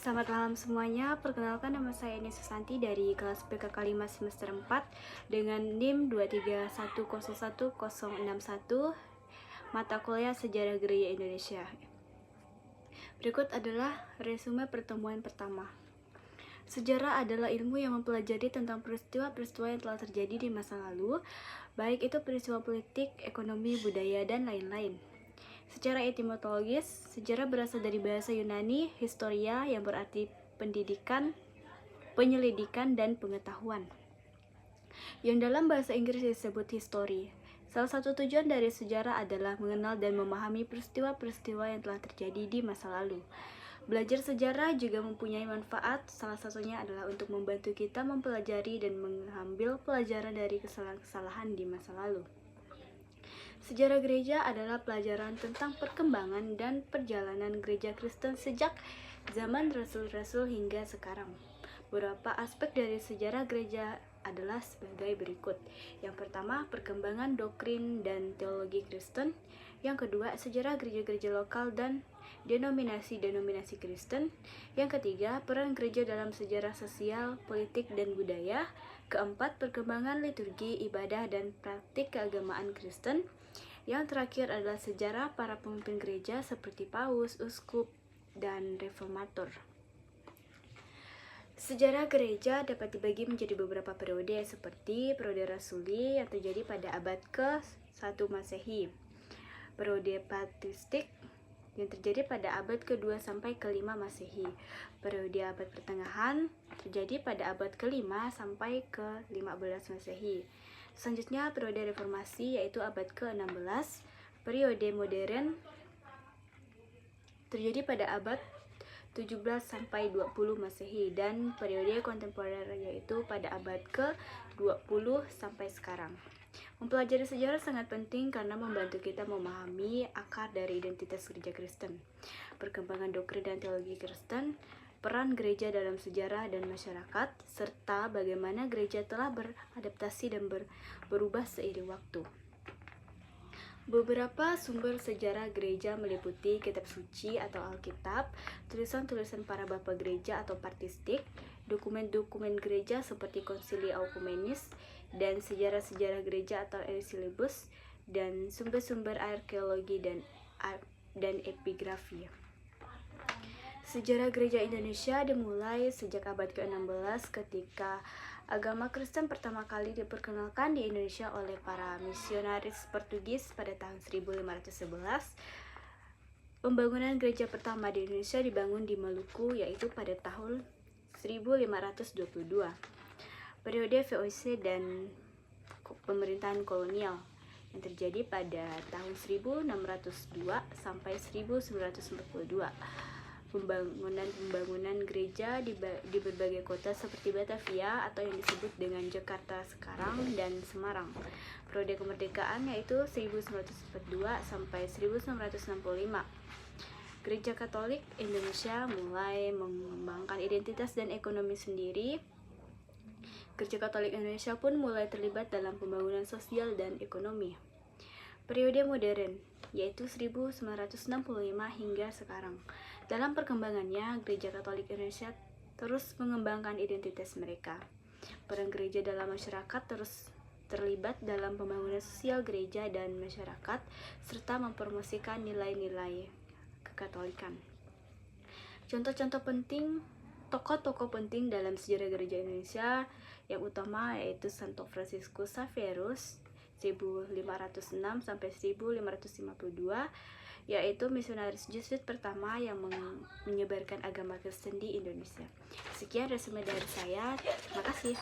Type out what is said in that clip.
Selamat malam semuanya, perkenalkan nama saya Eni Susanti dari kelas PKK 5 semester 4 dengan NIM 231011061, mata kuliah Sejarah Gereja Indonesia. Berikut adalah resume pertemuan pertama. Sejarah adalah ilmu yang mempelajari tentang peristiwa-peristiwa yang telah terjadi di masa lalu, baik itu peristiwa politik, ekonomi, budaya, dan lain-lain. Secara etimologis, sejarah berasal dari bahasa Yunani, historia, yang berarti pendidikan, penyelidikan, dan pengetahuan, yang dalam bahasa Inggris disebut history. Salah satu tujuan dari sejarah adalah mengenal dan memahami peristiwa-peristiwa yang telah terjadi di masa lalu. Belajar sejarah juga mempunyai manfaat, salah satunya adalah untuk membantu kita mempelajari dan mengambil pelajaran dari kesalahan-kesalahan di masa lalu. Sejarah gereja adalah pelajaran tentang perkembangan dan perjalanan gereja Kristen sejak zaman rasul-rasul hingga sekarang. Beberapa aspek dari sejarah gereja adalah sebagai berikut. Yang pertama, perkembangan doktrin dan teologi Kristen. Yang kedua, sejarah gereja-gereja lokal dan denominasi-denominasi Kristen. Yang ketiga, peran gereja dalam sejarah sosial, politik, dan budaya. Keempat, perkembangan liturgi, ibadah, dan praktik keagamaan Kristen. Yang terakhir adalah sejarah para pemimpin gereja seperti paus, uskup, dan reformator. Sejarah gereja dapat dibagi menjadi beberapa periode seperti periode rasuli yang terjadi pada abad ke-1 Masehi, periode patristik yang terjadi pada abad ke-2 sampai ke-5 Masehi, periode abad pertengahan terjadi pada abad ke-5 sampai ke-15 Masehi. Selanjutnya periode reformasi yaitu abad ke-16, periode modern terjadi pada abad 17 sampai 20 Masehi, dan periode kontemporer yaitu pada abad ke-20 sampai sekarang. Mempelajari sejarah sangat penting karena membantu kita memahami akar dari identitas gereja Kristen, perkembangan doktrin dan teologi Kristen, peran gereja dalam sejarah dan masyarakat, serta bagaimana gereja telah beradaptasi dan berubah seiring waktu. Beberapa sumber sejarah gereja meliputi kitab suci atau Alkitab, tulisan-tulisan para bapak gereja atau patristik, dokumen-dokumen gereja seperti Konsili Ekumenis, dan sejarah-sejarah gereja atau Ecclesiastes, dan sumber-sumber arkeologi dan epigrafi. Sejarah gereja Indonesia dimulai sejak abad ke-16 ketika agama Kristen pertama kali diperkenalkan di Indonesia oleh para misionaris Portugis pada tahun 1511. Pembangunan gereja pertama di Indonesia dibangun di Maluku yaitu pada tahun 1522. Periode VOC dan pemerintahan kolonial yang terjadi pada tahun 1602 sampai 1942. Pembangunan gereja di berbagai kota seperti Batavia atau yang disebut dengan Jakarta sekarang dan Semarang. Periode kemerdekaan yaitu 1942 sampai 1965. Gereja Katolik Indonesia mulai mengembangkan identitas dan ekonomi sendiri. Gereja Katolik Indonesia pun mulai terlibat dalam pembangunan sosial dan ekonomi. Periode modern yaitu 1965 hingga sekarang. Dalam perkembangannya, Gereja Katolik Indonesia terus mengembangkan identitas mereka. Peran gereja dalam masyarakat terus terlibat dalam pembangunan sosial gereja dan masyarakat, serta mempromosikan nilai-nilai kekatolikan. Contoh-contoh penting, tokoh-tokoh penting dalam sejarah gereja Indonesia yang utama yaitu Santo Fransiskus Xavierus 1506 sampai 1552, yaitu misionaris Jesuit pertama yang menyebarkan agama Kristen di Indonesia. Sekian resume dari saya. Terima kasih.